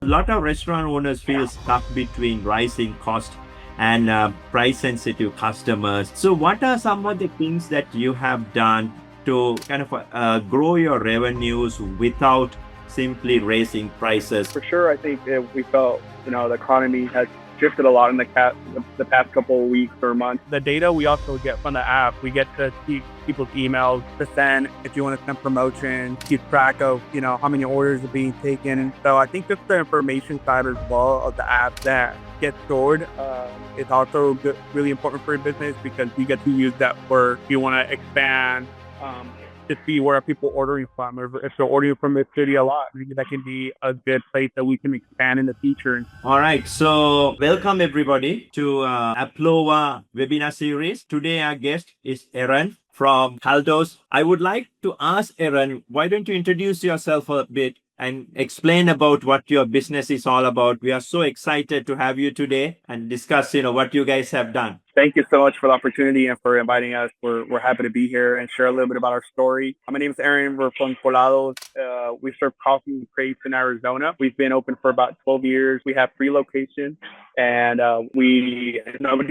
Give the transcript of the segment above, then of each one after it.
lot of restaurant owners feel stuck between rising cost and price sensitive customers. So what are some of the things that you have done to kind of grow your revenues without simply raising prices? For sure, I think we felt, the economy has shifted a lot in the past couple of weeks or months. The data we also get from the app, we get to see people's emails to send if you want to send promotions, keep track of, how many orders are being taken. So I think just the information side as well of the app that gets stored is also really important for your business, because you get to use that for if you want to expand, to see where are people ordering from. If they're ordering from the city a lot, maybe that can be a good place that we can expand in the future. All right, so welcome everybody to Applova webinar series. Today our guest is Aaron from Colados. I would like to ask Aaron, why don't you introduce yourself a bit and explain about what your business is all about. We are so excited to have you today and discuss, what you guys have done. Thank you so much for the opportunity and for inviting us. We're happy to be here and share a little bit about our story. My name is Aaron. We're from Colados. We serve coffee crepes in Arizona. We've been open for about 12 years. We have 3 locations, and nobody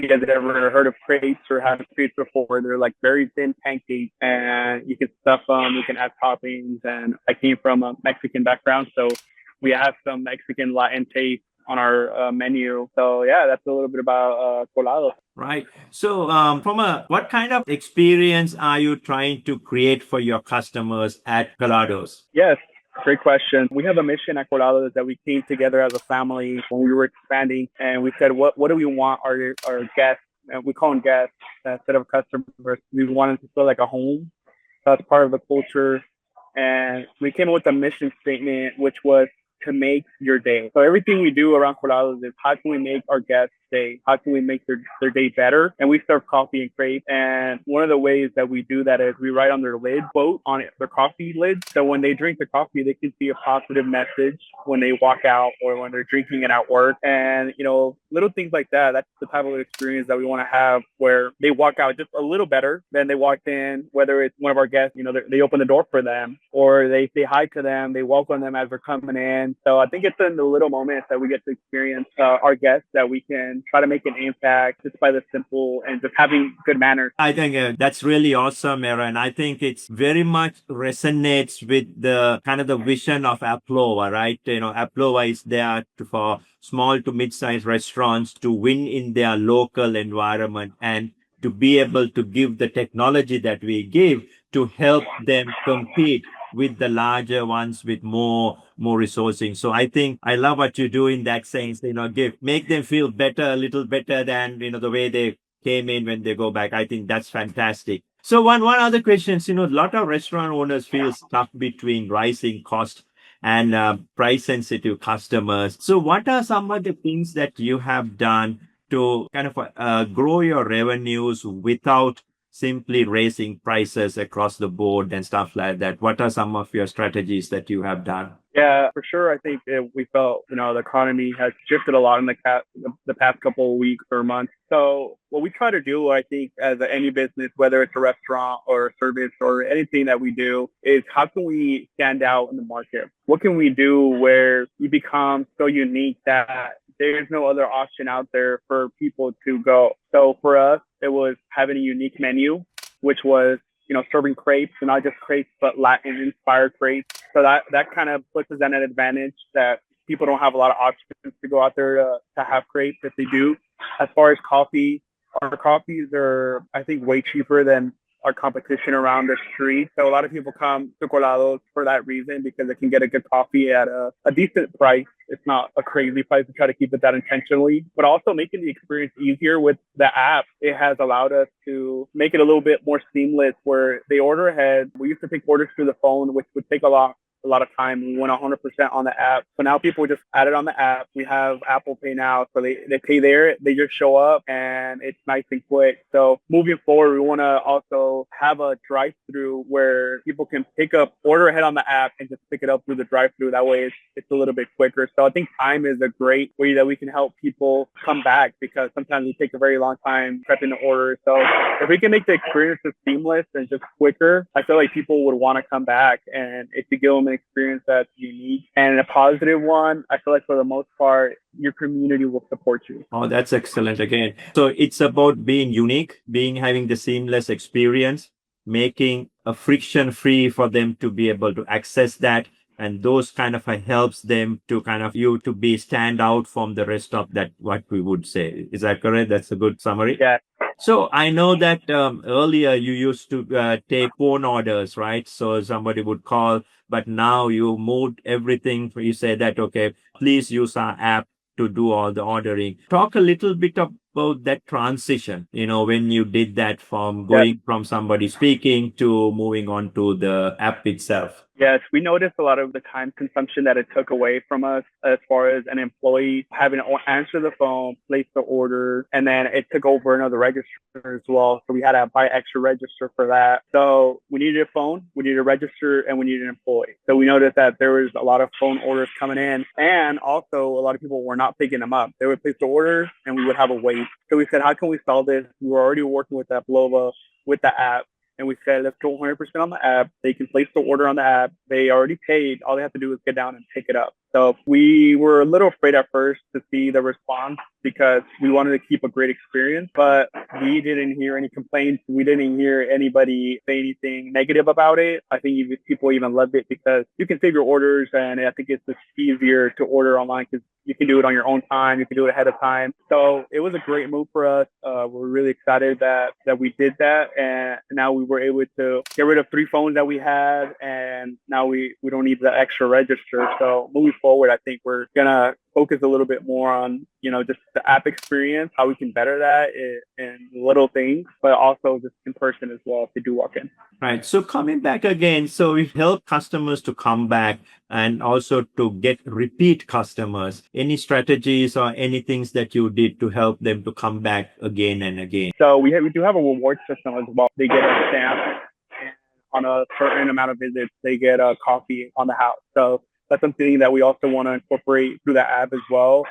has ever heard of crepes or had crepes before. They're like very thin pancakes, and you can stuff them. You can add toppings. And I came from a Mexican background, so we have some Mexican Latin taste on our menu. So yeah, that's a little bit about Colados. Right. So what kind of experience are you trying to create for your customers at Colados? Yes, great question. We have a mission at Colados that we came together as a family when we were expanding, and we said, what do we want our guests, and we call them guests instead of customers. We wanted to feel like a home. So that's part of the culture. And we came up with a mission statement, which was to make your day. So everything we do around Colados is how can we make our guests' day? How can we make their day better? And we serve coffee and crepes. And one of the ways that we do that is we write on their lid, quote on it, their coffee lid. So when they drink the coffee, they can see a positive message when they walk out or when they're drinking it at work. And, little things like that. That's the type of experience that we want to have, where they walk out just a little better than they walked in, whether it's one of our guests, they open the door for them or they say hi to them, they welcome them as they're coming in. So I think it's in the little moments that we get to experience our guests that we can try to make an impact just by the simple and just having good manners. I think that's really awesome, Aaron. I think it's very much resonates with the kind of the vision of Applova, right? Applova is there for small to mid-sized restaurants to win in their local environment and to be able to give the technology that we give to help them compete with the larger ones with more resourcing. So I think I love what you do in that sense, make them feel better, a little better than, the way they came in when they go back. I think that's fantastic. So one other question, a lot of restaurant owners feel stuck between rising cost and price sensitive customers. So what are some of the things that you have done to kind of grow your revenues without simply raising prices across the board and stuff like that? What are some of your strategies that you have done? Yeah, for sure. I think we felt, the economy has shifted a lot in the past couple of weeks or months. So what we try to do, I think, as any business, whether it's a restaurant or a service or anything that we do, is how can we stand out in the market? What can we do where we become so unique that there's no other option out there for people to go? So for us, it was having a unique menu, which was, serving crepes, and not just crepes, but Latin-inspired crepes. So that kind of puts us at an advantage that people don't have a lot of options to go out there to have crepes. If they do, as far as coffee, our coffees are, I think, way cheaper than our competition around the street. So a lot of people come to Colados for that reason, because they can get a good coffee at a decent price. It's not a crazy price. We try to keep it that intentionally, but also making the experience easier with the app. It has allowed us to make it a little bit more seamless, where they order ahead. We used to take orders through the phone, which would take a lot of time. We went 100% on the app. So now people just add it on the app. We have Apple Pay now. So they pay there, they just show up, and it's nice and quick. So moving forward, we want to also have a drive-through where people can order ahead on the app and just pick it up through the drive-through. That way it's a little bit quicker. So I think time is a great way that we can help people come back, because sometimes it takes a very long time prepping the order. So if we can make the experience just seamless and just quicker, I feel like people would want to come back. And if you give them an experience that's unique and a positive one, I feel like for the most part, your community will support you. Oh, that's excellent again. So it's about being unique, being having the seamless experience, making a friction free for them to be able to access that. And those kind of helps them to kind of you to be stand out from the rest of that, what we would say. Is that correct? That's a good summary. Yeah. So I know that earlier you used to take phone orders, right? So somebody would call, but now you moved everything. You say that, okay, please use our app to do all the ordering. Talk a little bit about that transition, when you did that from Yeah. going from somebody speaking to moving on to the app itself. Yes, we noticed a lot of the time consumption that it took away from us as far as an employee having to answer the phone, place the order, and then it took over another register as well. So we had to buy extra register for that. So we needed a phone, we needed a register, and we needed an employee. So we noticed that there was a lot of phone orders coming in, and also a lot of people were not picking them up. They would place the order, and we would have a wait. So we said, how can we solve this? We were already working with Applova, with the app. And we said, let's go 100% on the app. They can place the order on the app. They already paid. All they have to do is get down and pick it up. So we were a little afraid at first to see the response because we wanted to keep a great experience, but we didn't hear any complaints. We didn't hear anybody say anything negative about it. I think people even loved it because you can save your orders, and I think it's just easier to order online because you can do it on your own time. You can do it ahead of time. So it was a great move for us. We're really excited that we did that, and now we were able to get rid of 3 phones that we had, and now we don't need the extra register. So moving forward, I think we're gonna focus a little bit more on, just the app experience, how we can better that in little things, but also just in person as well if they do walk in. Right. So coming back again, so we've helped customers to come back and also to get repeat customers. Any strategies or any things that you did to help them to come back again and again? So we do have a reward system as well. They get a stamp, and on a certain amount of visits, they get a coffee on the house. So that's something that we also want to incorporate through the app as well.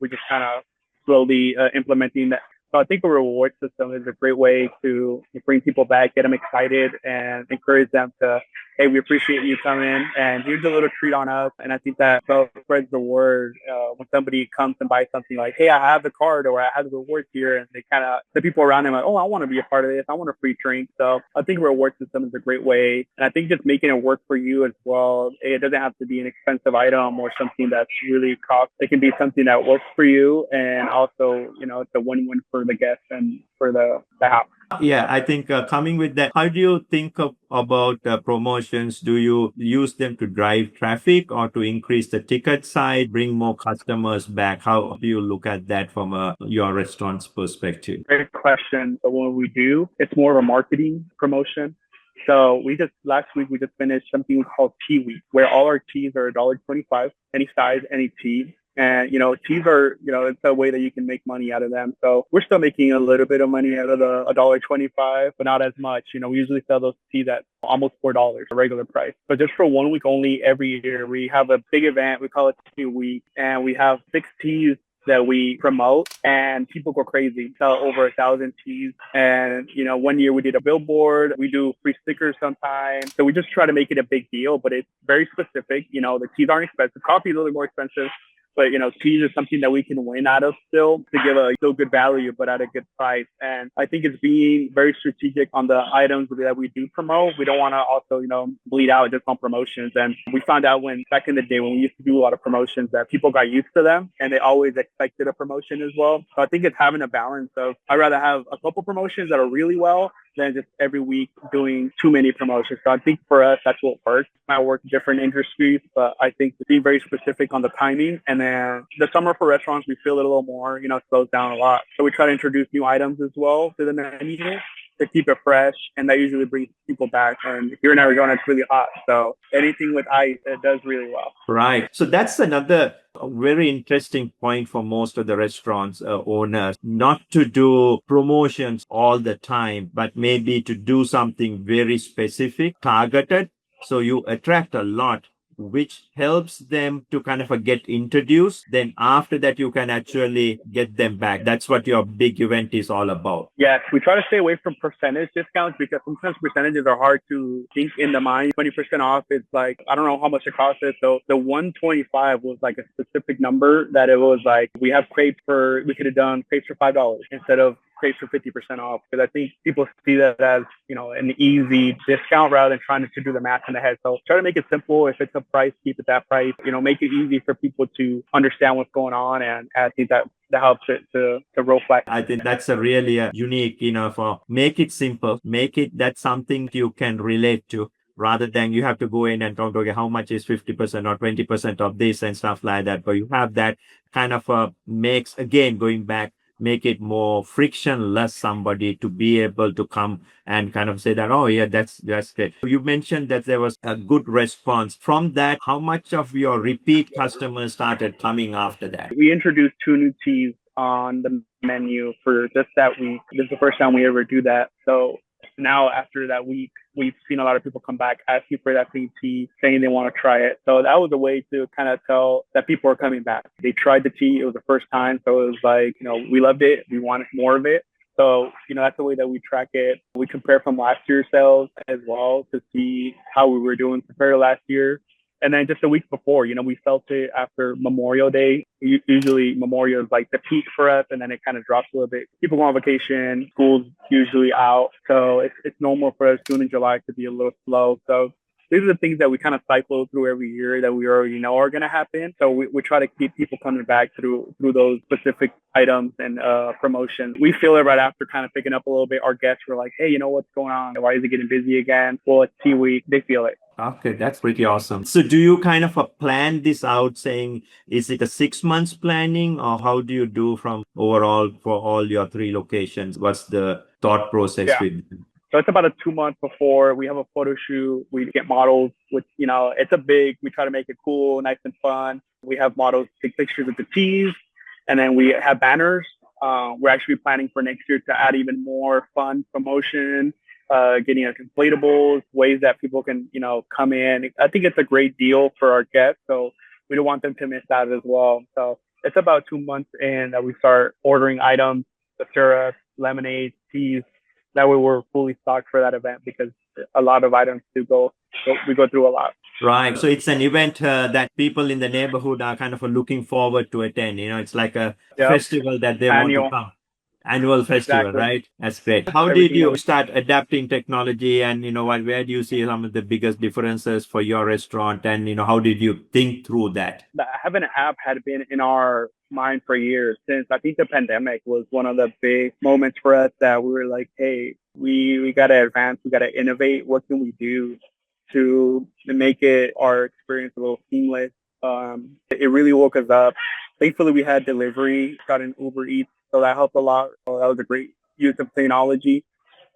We're just kind of slowly implementing that. So I think a reward system is a great way to bring people back, get them excited, and encourage them to, hey, we appreciate you coming, and here's a little treat on us. And I think that spreads the word when somebody comes and buys something like, hey, I have the card or I have the reward here, and they kind of, the people around them are like, oh, I want to be a part of this. I want a free drink. So I think a reward system is a great way. And I think just making it work for you as well. It doesn't have to be an expensive item or something that's really cost. It can be something that works for you, and also, it's a win-win for the guests and for the house. Yeah, I think coming with that, how do you think about promotions? Do you use them to drive traffic or to increase the ticket size, bring more customers back? How do you look at that from your restaurant's perspective? Great question. So what we do, it's more of a marketing promotion. So last week we just finished something called Tea Week, where all our teas are $1.25, any size, any tea. And, teas are, it's a way that you can make money out of them. So we're still making a little bit of money out of the $1.25, but not as much. We usually sell those teas at almost $4, a regular price. But just for 1 week only, every year, we have a big event. We call it Tea Week. And we have 6 teas that we promote, and people go crazy. We sell over 1,000 teas. And, 1 year we did a billboard. We do free stickers sometimes. So we just try to make it a big deal, but it's very specific. The teas aren't expensive. Coffee is a little more expensive. But, teas is something that we can win out of still to give a still good value, but at a good price. And I think it's being very strategic on the items that we do promote. We don't want to also, bleed out just on promotions. And we found out back in the day when we used to do a lot of promotions that people got used to them and they always expected a promotion as well. So I think it's having a balance of, I'd rather have a couple promotions that are really well than just every week doing too many promotions. So I think for us, that's what works. I work in different industries, but I think being very specific on the timing. And then the summer for restaurants, we feel it a little more, slows down a lot. So we try to introduce new items as well to the menu to keep it fresh. And that usually brings people back. And here in Arizona, it's really hot. So anything with ice, it does really well. Right. So that's another very interesting point for most of the restaurants owners, not to do promotions all the time, but maybe to do something very specific, targeted. So you attract a lot which helps them to kind of get introduced. Then after that, you can actually get them back. That's what your big event is all about. Yes, we try to stay away from percentage discounts because sometimes percentages are hard to think in the mind. 20% off is like, I don't know how much it costs us. So the 125 was like a specific number that it was like, we have crepes for, we could have done crepes for $5 instead of crepes for 50% off. Because I think people see that as, an easy discount rather than trying to do the math in the head. So try to make it simple. If it's a price, keep it that price. Make it easy for people to understand what's going on. And I think that helps it to roll flat. I think that's a really unique, for make it simple, make it that's something you can relate to rather than you have to go in and talk, okay, how much is 50% or 20% of this and stuff like that. But you have that kind of makes, again, going back, make it more frictionless somebody to be able to come and kind of say that, oh yeah, that's great. You mentioned that there was a good response from that. How much of your repeat customers started coming after that? We introduced 2 new teas on the menu for just that week. This is the first time we ever do that. So now after that week, we've seen a lot of people come back asking for that same tea, saying they want to try it. So that was a way to kind of tell that people are coming back. They tried the tea. It was the first time. So it was like, we loved it. We wanted more of it. So, that's the way that we track it. We compare from last year's sales as well to see how we were doing compared to last year. And then just a week before, we felt it after Memorial Day. Usually Memorial is like the peak for us, and then it kind of drops a little bit. People go on vacation, school's usually out. So it's normal for us June and July to be a little slow. So these are the things that we kind of cycle through every year that we already know are going to happen. So we try to keep people coming back through those specific items and promotions. We feel it right after kind of picking up a little bit. Our guests were like, hey, what's going on? Why is it getting busy again? Well, it's tea week. They feel it. Okay, that's pretty awesome. So do you kind of plan this out saying, is it a 6 months planning or how do you do from overall for all your 3 locations? What's the thought process with? So it's about a 2 month before we have a photo shoot. We get models with, we try to make it cool, nice and fun. We have models take pictures of the teas and then we have banners. We're actually planning for next year to add even more fun promotion, getting inflatables, ways that people can, come in. I think it's a great deal for our guests. So we don't want them to miss out as well. So it's about 2 months in that we start ordering items, the syrup, lemonade, teas. That way we're fully stocked for that event because a lot of items we go through a lot. Right. So it's an event that people in the neighborhood are kind of looking forward to attend. It's like a festival that they want to come. Annual festival, Exactly. Right? That's great. How did you start adapting technology and, where do you see some of the biggest differences for your restaurant and, how did you think through that? Having an app had been in our mind for years since I think the pandemic was one of the big moments for us that we were like, hey, we got to advance, we got to innovate. What can we do to make it our experience a little seamless? It really woke us up. Thankfully, we had delivery, got an Uber Eats, so that helped a lot. So that was a great use of technology.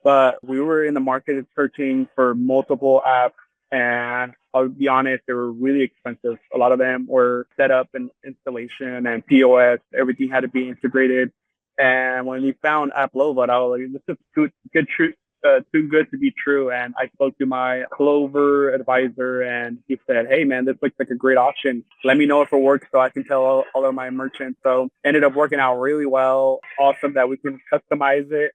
But we were in the market searching for multiple apps, and I'll be honest, they were really expensive. A lot of them were set up and installation and POS. Everything had to be integrated. And when we found Applova, I was like, this is too good to be true. And I spoke to my Clover advisor and he said, hey man, this looks like a great option. Let me know if it works so I can tell all of my merchants. So ended up working out really well. Awesome that we can customize it.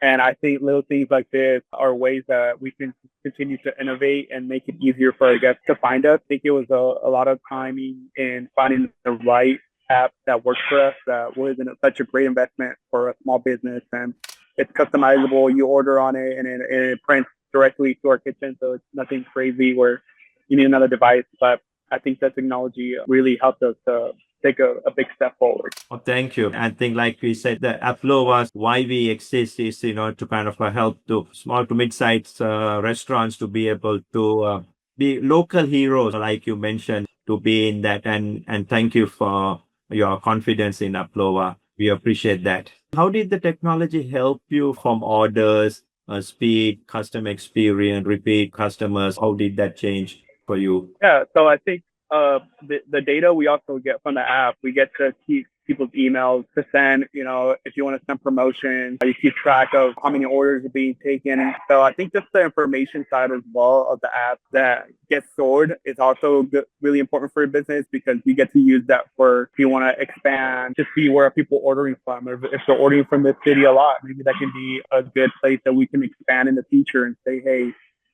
And I think little things like this are ways that we can continue to innovate and make it easier for our guests to find us. I think it was a lot of timing in finding the right app that works for us. That wasn't such a great investment for a small business. And it's customizable. You order on it and it prints directly to our kitchen. So it's nothing crazy where you need another device. But I think that technology really helped us to take a big step forward. Oh, thank you. I think, like we said, the Applova, why we exist is, to kind of help to small to mid-sized restaurants to be able to be local heroes, like you mentioned, to be in that. And thank you for your confidence in Applova. We appreciate that. How did the technology help you from orders, speed, customer experience, repeat customers? How did that change for you? Yeah, so I think the data we also get from the app, we get to keep people's emails to send, if you want to send promotions, you keep track of how many orders are being taken. So I think just the information side as well of the app that gets stored is also really important for your business because you get to use that for if you want to expand to see where people are ordering from. If they're ordering from this city a lot, maybe that can be a good place that we can expand in the future and say, hey,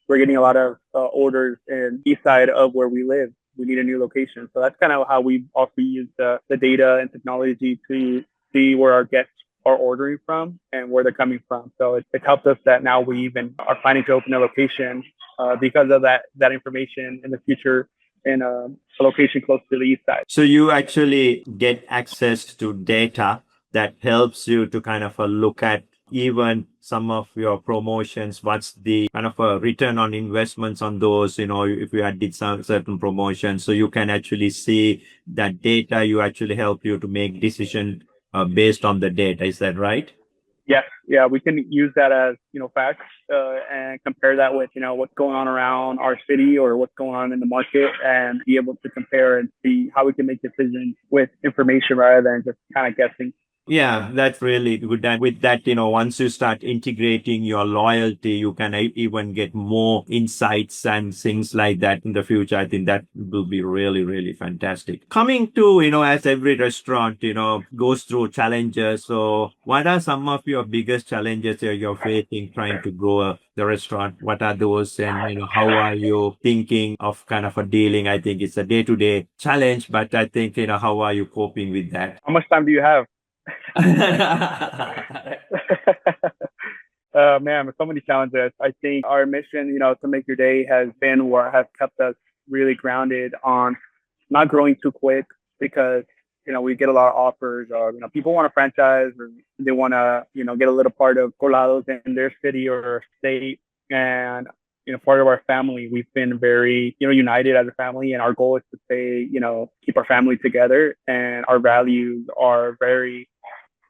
we're getting a lot of orders in east side of where we live. We need a new location. So that's kind of how we also use the data and technology to see where our guests are ordering from and where they're coming from. So it helped us that now we even are planning to open a location because of that information in the future in a location close to the east side. So you actually get access to data that helps you to kind of look at even some of your promotions, what's the kind of a return on investments on those, if you had did some certain promotions. So you can actually see that data, you actually help you to make decision based on the data. Is that right? Yes, yeah, we can use that as facts and compare that with what's going on around our city or what's going on in the market, and be able to compare and see how we can make decisions with information rather than just kind of guessing. Yeah, that's really good. And with that, once you start integrating your loyalty, you can even get more insights and things like that in the future. I think that will be really, really fantastic. Coming to, as every restaurant, goes through challenges. So what are some of your biggest challenges that you're facing trying to grow the restaurant? What are those? And, how are you thinking of kind of a dealing? I think it's a day-to-day challenge, but I think, how are you coping with that? How much time do you have? Man, so many challenges. I think our mission, to make your day has been what has kept us really grounded on not growing too quick because, we get a lot of offers or, people want a franchise or they want to, get a little part of Colados in their city or state. And, part of our family, we've been very, united as a family. And our goal is to stay, keep our family together. And our values are very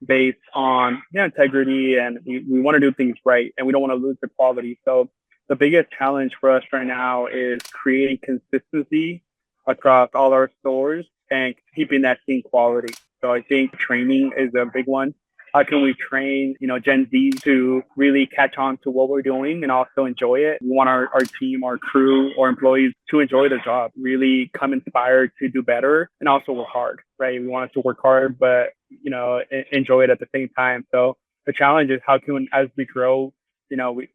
based on integrity, and we want to do things right and we don't want to lose the quality. So the biggest challenge for us right now is creating consistency across all our stores and keeping that same quality. So I think training is a big one. How can we train, Gen Z to really catch on to what we're doing and also enjoy it? We want our team, our crew, our employees to enjoy their job, really come inspired to do better and also work hard, right? We want us to work hard, but, enjoy it at the same time. So the challenge is how can, as we grow,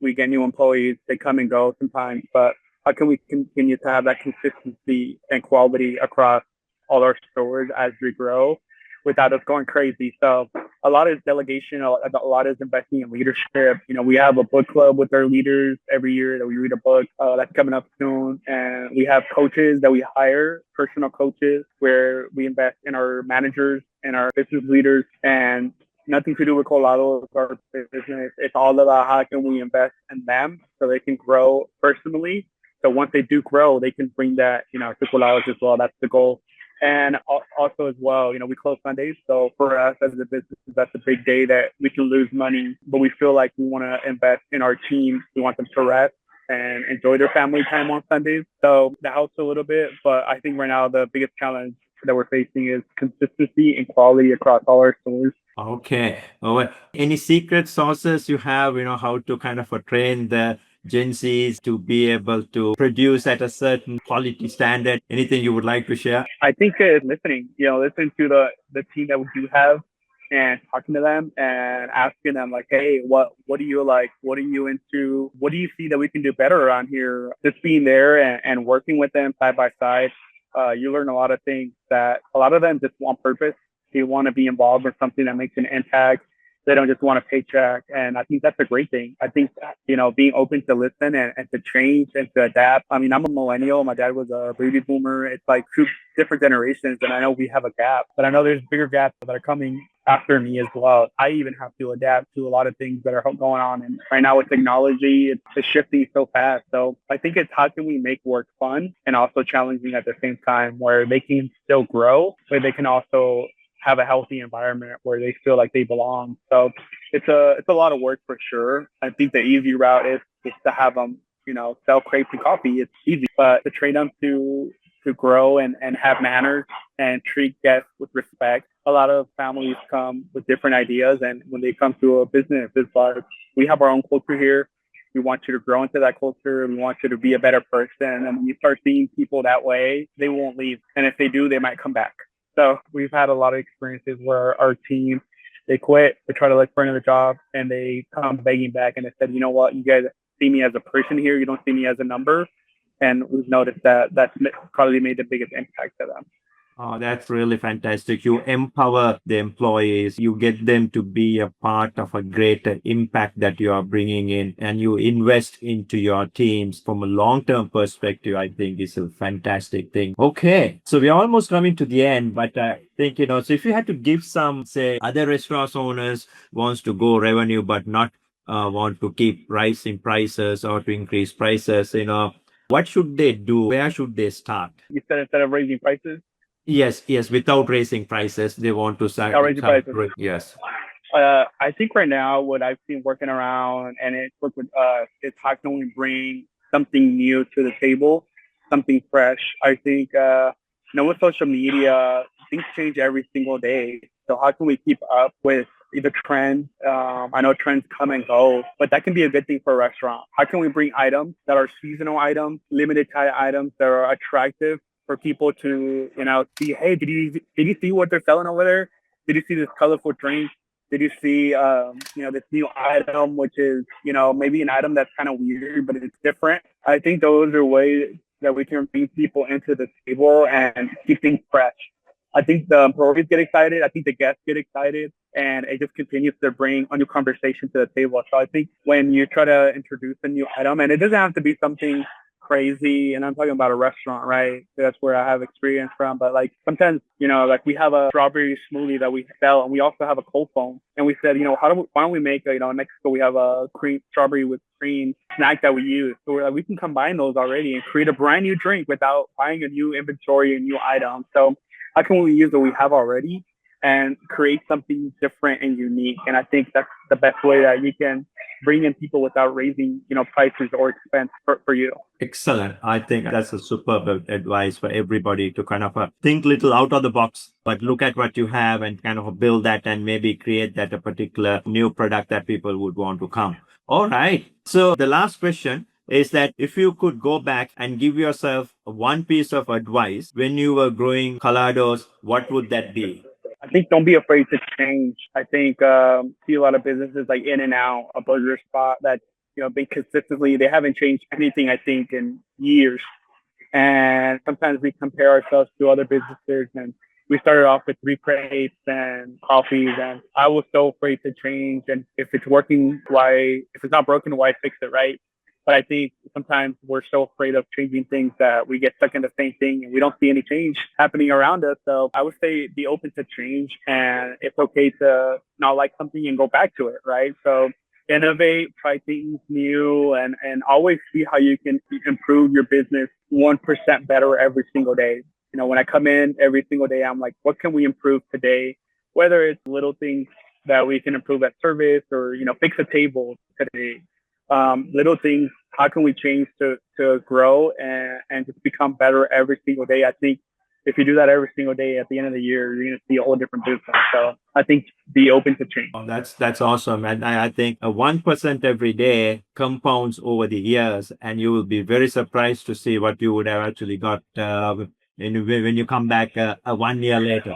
we get new employees, they come and go sometimes, but how can we continue to have that consistency and quality across all our stores as we grow without us going crazy? So a lot is delegation, a lot is investing in leadership. We have a book club with our leaders every year that we read a book that's coming up soon. And we have coaches that we hire, personal coaches, where we invest in our managers and our business leaders, and nothing to do with Colados or business. It's all about how can we invest in them so they can grow personally. So once they do grow, they can bring that, to Colados as well. That's the goal. And also as well, we close Sundays. So for us as a business, that's a big day that we can lose money, but we feel like we want to invest in our team. We want them to rest and enjoy their family time on Sundays. So that helps a little bit. But I think right now the biggest challenge that we're facing is consistency and quality across all our stores. Okay. Well, any secret sauces you have, how to kind of train the Gen Zs to be able to produce at a certain quality standard? Anything you would like to share? I think listening, listening to the team that we do have and talking to them and asking them like, hey, what do you like? What are you into? What do you see that we can do better around here? Just being there and working with them side by side, you learn a lot of things that a lot of them just want purpose. They want to be involved in something that makes an impact. They don't just want a paycheck. And I think that's a great thing. I think, being open to listen and to change and to adapt. I mean, I'm a millennial. My dad was a baby boomer. It's like two different generations. And I know we have a gap, but I know there's bigger gaps that are coming after me as well. I even have to adapt to a lot of things that are going on. And right now with technology, it's shifting so fast. So I think it's how can we make work fun and also challenging at the same time where they can still grow, but they can also have a healthy environment where they feel like they belong. So it's a lot of work for sure. I think the easy route is to have them, sell crepes and coffee. It's easy, but to train them to to grow and have manners and treat guests with respect. A lot of families come with different ideas, and when they come to a business, it's like we have our own culture here. We want you to grow into that culture. We want you to be a better person. And when you start seeing people that way, they won't leave. And if they do, they might come back. So we've had a lot of experiences where our team, they quit, they try to look for another job, and they come begging back and they said, you know what, you guys see me as a person here. You don't see me as a number. And we've noticed that that's probably made the biggest impact to them. Oh, that's really fantastic. You empower the employees, you get them to be a part of a greater impact that you are bringing in, and you invest into your teams from a long-term perspective. I think is a fantastic thing. Okay, so we're almost coming to the end, but I think, so if you had to give some, say, other restaurant owners wants to go revenue, but not want to keep rising prices or to increase prices, what should they do? Where should they start? You said instead of raising prices, Yes, without raising prices, they want to start. without raising prices. Yes. I think right now what I've seen working around and it's worked with us is how can we bring something new to the table, something fresh. I think with social media, things change every single day. So how can we keep up with the trends? I know trends come and go, but that can be a good thing for a restaurant. How can we bring items that are seasonal items, limited time items that are attractive for people to, see, hey, did you see what they're selling over there? Did you see this colorful drink? Did you see, this new item, which is, maybe an item that's kind of weird, but it's different? I think those are ways that we can bring people into the table and keep things fresh. I think the employees get excited. I think the guests get excited, and it just continues to bring a new conversation to the table. So I think when you try to introduce a new item, and it doesn't have to be something crazy, and I'm talking about a restaurant, right? That's where I have experience from. But like sometimes, like we have a strawberry smoothie that we sell, and we also have a cold foam. And we said, why don't we make in Mexico we have a strawberry with cream snack that we use. So we're like, we can combine those already and create a brand new drink without buying a new inventory, a new item. So how can we use what we have already and create something different and unique? And I think that's the best way that you can bring in people without raising, prices or expense for you. Excellent. I think that's a superb advice for everybody to kind of think little out of the box, but look at what you have and kind of build that and maybe create that a particular new product that people would want to come. All right. So the last question is that if you could go back and give yourself one piece of advice when you were growing Colados, what would that be? I think don't be afraid to change. I think see a lot of businesses like In-N-Out, a burger spot that been consistently. They haven't changed anything, I think, in years. And sometimes we compare ourselves to other businesses, and we started off with 3 crepes and coffees, and I was so afraid to change. And if it's working, why? If it's not broken, why fix it, right? But I think sometimes we're so afraid of changing things that we get stuck in the same thing and we don't see any change happening around us. So I would say be open to change, and it's okay to not like something and go back to it, right? So innovate, try things new, and always see how you can improve your business 1% better every single day. When I come in every single day, I'm like, what can we improve today? Whether it's little things that we can improve at service or, fix a table today. Little things, how can we change to grow and just become better every single day? I think if you do that every single day, at the end of the year, you're going to see a whole different business. So I think be open to change. Oh, that's awesome. And I think 1% every day compounds over the years, and you will be very surprised to see what you would have actually got when you come back 1 year later.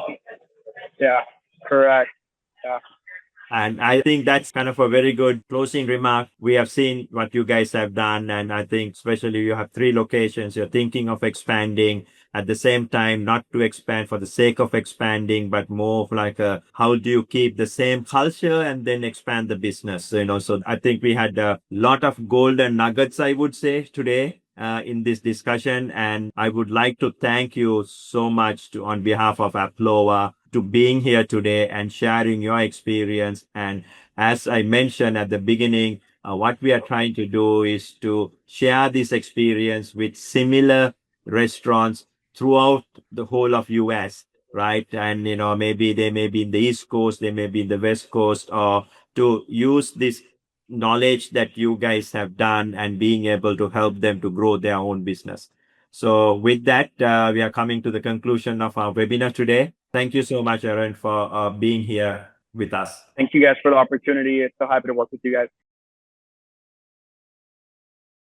Yeah, correct. Yeah. And I think that's kind of a very good closing remark. We have seen what you guys have done. And I think especially you have 3 locations. You're thinking of expanding at the same time, not to expand for the sake of expanding, but more of like how do you keep the same culture and then expand the business? So I think we had a lot of golden nuggets, I would say, today. In this discussion, and I would like to thank you so much on behalf of Applova to being here today and sharing your experience. And as I mentioned at the beginning, what we are trying to do is to share this experience with similar restaurants throughout the whole of US, right? And maybe they may be in the East Coast, they may be in the West Coast, or to use this knowledge that you guys have done and being able to help them to grow their own business. So with that, we are coming to the conclusion of our webinar today. Thank you so much, Aaron, for being here with us. Thank you guys for the opportunity. It's so happy to work with you guys.